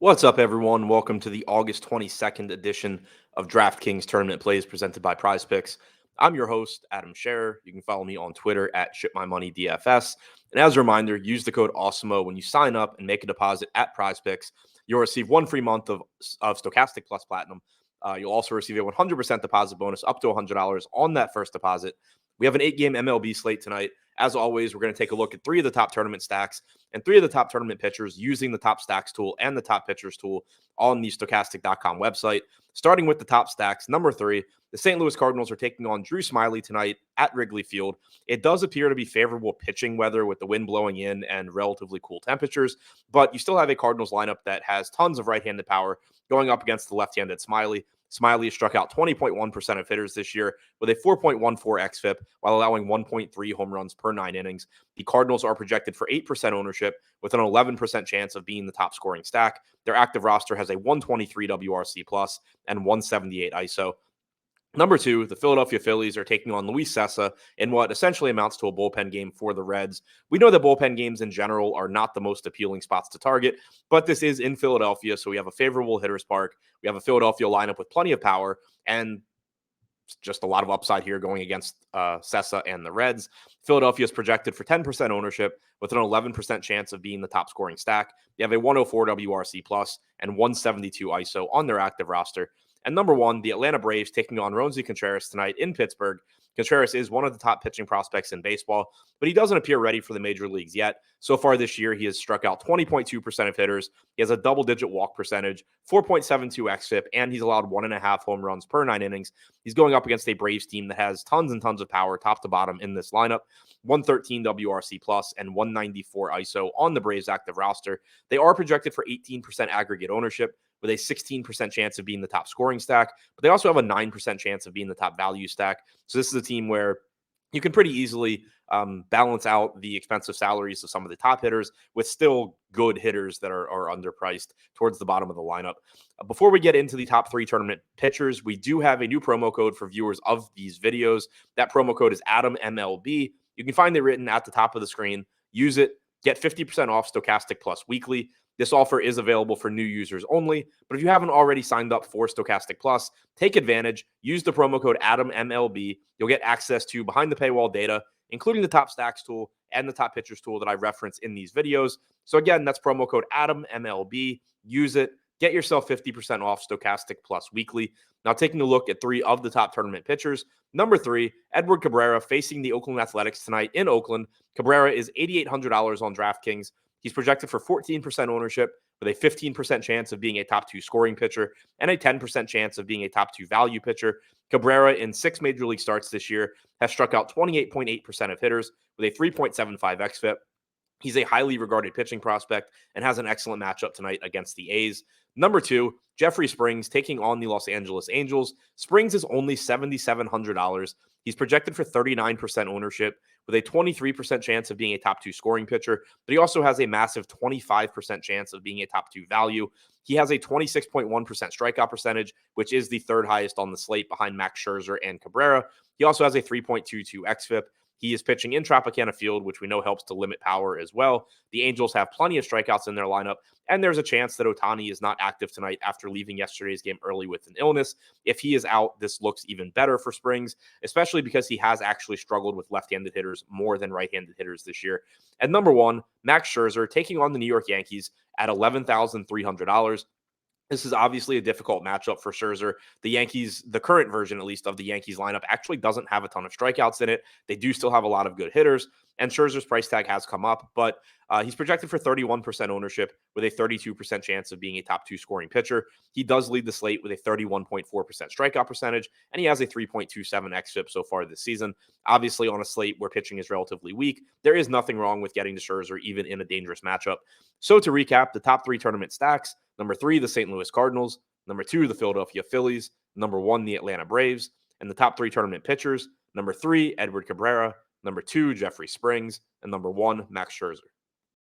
What's up, everyone? Welcome to the August 22nd edition of DraftKings Tournament Plays presented by Prize Picks. I'm your host, Adam Scherer. You can follow me on Twitter at ShipMyMoneyDFS. And as a reminder, use the code AWESEMO when you sign up and make a deposit at Prize Picks. You'll receive one free month of Stokastic Plus Platinum. You'll also receive a 100% deposit bonus up to $100 on that first deposit. We have an 8-game MLB slate tonight. As always, we're going to take a look at 3 of the top tournament stacks and 3 of the top tournament pitchers using the top stacks tool and the top pitchers tool on the stokastic.com website. Starting with the top stacks, number 3, the St. Louis Cardinals are taking on Drew Smyly tonight at Wrigley Field. It does appear to be favorable pitching weather with the wind blowing in and relatively cool temperatures, but you still have a Cardinals lineup that has tons of right-handed power going up against the left-handed Smyly. Smyly has struck out 20.1% of hitters this year with a 4.14 xFIP while allowing 1.3 home runs per 9 innings. The Cardinals are projected for 8% ownership with an 11% chance of being the top scoring stack. Their active roster has a 123 WRC plus and 178 ISO. Number 2, the Philadelphia Phillies are taking on Luis Cessa in what essentially amounts to a bullpen game for the Reds. We know that bullpen games in general are not the most appealing spots to target, but this is in Philadelphia, so we have a favorable hitter's park. We have a Philadelphia lineup with plenty of power and just a lot of upside here going against Cessa and the Reds. Philadelphia is projected for 10% ownership with an 11% chance of being the top scoring stack. They have a 104 WRC plus and 172 ISO on their active roster. And number 1, the Atlanta Braves taking on Roansy Contreras tonight in Pittsburgh. Contreras is one of the top pitching prospects in baseball, but he doesn't appear ready for the major leagues yet. So far this year, he has struck out 20.2% of hitters. He has a double-digit walk percentage, 4.72 xFIP, and he's allowed 1.5 home runs per 9 innings. He's going up against a Braves team that has tons and tons of power top to bottom in this lineup. 113 WRC plus and 194 ISO on the Braves active roster. They are projected for 18% aggregate ownership with a 16% chance of being the top scoring stack, but they also have a 9% chance of being the top value stack. So this is a team where you can pretty easily balance out the expensive salaries of some of the top hitters with still good hitters that are underpriced towards the bottom of the lineup. Before we get into the top 3 tournament pitchers, we do have a new promo code for viewers of these videos. That promo code is AdamMLB. You can find it written at the top of the screen. Use it. Get 50% off Stokastic Plus weekly. This offer is available for new users only, but if you haven't already signed up for Stokastic Plus, take advantage. Use the promo code AdamMLB. You'll get access to behind the paywall data, including the top stacks tool and the top pitchers tool that I reference in these videos. So again, that's promo code AdamMLB. Use it. Get yourself 50% off Stokastic Plus weekly. Now, taking a look at 3 of the top tournament pitchers. Number 3, Edward Cabrera facing the Oakland Athletics tonight in Oakland. Cabrera is $8,800 on DraftKings. He's projected for 14% ownership with a 15% chance of being a top 2 scoring pitcher and a 10% chance of being a top 2 value pitcher. Cabrera, in 6 major league starts this year, has struck out 28.8% of hitters with a 3.75 xFIP. He's a highly regarded pitching prospect and has an excellent matchup tonight against the A's. Number 2, Jeffrey Springs taking on the Los Angeles Angels. Springs is only $7,700. He's projected for 39% ownership with a 23% chance of being a top 2 scoring pitcher, but he also has a massive 25% chance of being a top 2 value. He has a 26.1% strikeout percentage, which is the 3rd highest on the slate behind Max Scherzer and Cabrera. He also has a 3.22 xFIP. He is pitching in Tropicana Field, which we know helps to limit power as well. The Angels have plenty of strikeouts in their lineup, and there's a chance that Ohtani is not active tonight after leaving yesterday's game early with an illness. If he is out, this looks even better for Springs, especially because he has actually struggled with left-handed hitters more than right-handed hitters this year. And number 1, Max Scherzer taking on the New York Yankees at $11,300. This is obviously a difficult matchup for Scherzer. The Yankees, the current version at least of the Yankees lineup, actually doesn't have a ton of strikeouts in it. They do still have a lot of good hitters, and Scherzer's price tag has come up, but he's projected for 31% ownership with a 32% chance of being a top 2 scoring pitcher. He does lead the slate with a 31.4% strikeout percentage, and he has a 3.27 xFIP so far this season. Obviously, on a slate where pitching is relatively weak, there is nothing wrong with getting to Scherzer even in a dangerous matchup. So to recap, the top 3 tournament stacks: number 3, the St. Louis Cardinals; number 2, the Philadelphia Phillies; number 1, the Atlanta Braves; and the top 3 tournament pitchers: number 3, Edward Cabrera; number 2, Jeffrey Springs; and number 1, Max Scherzer.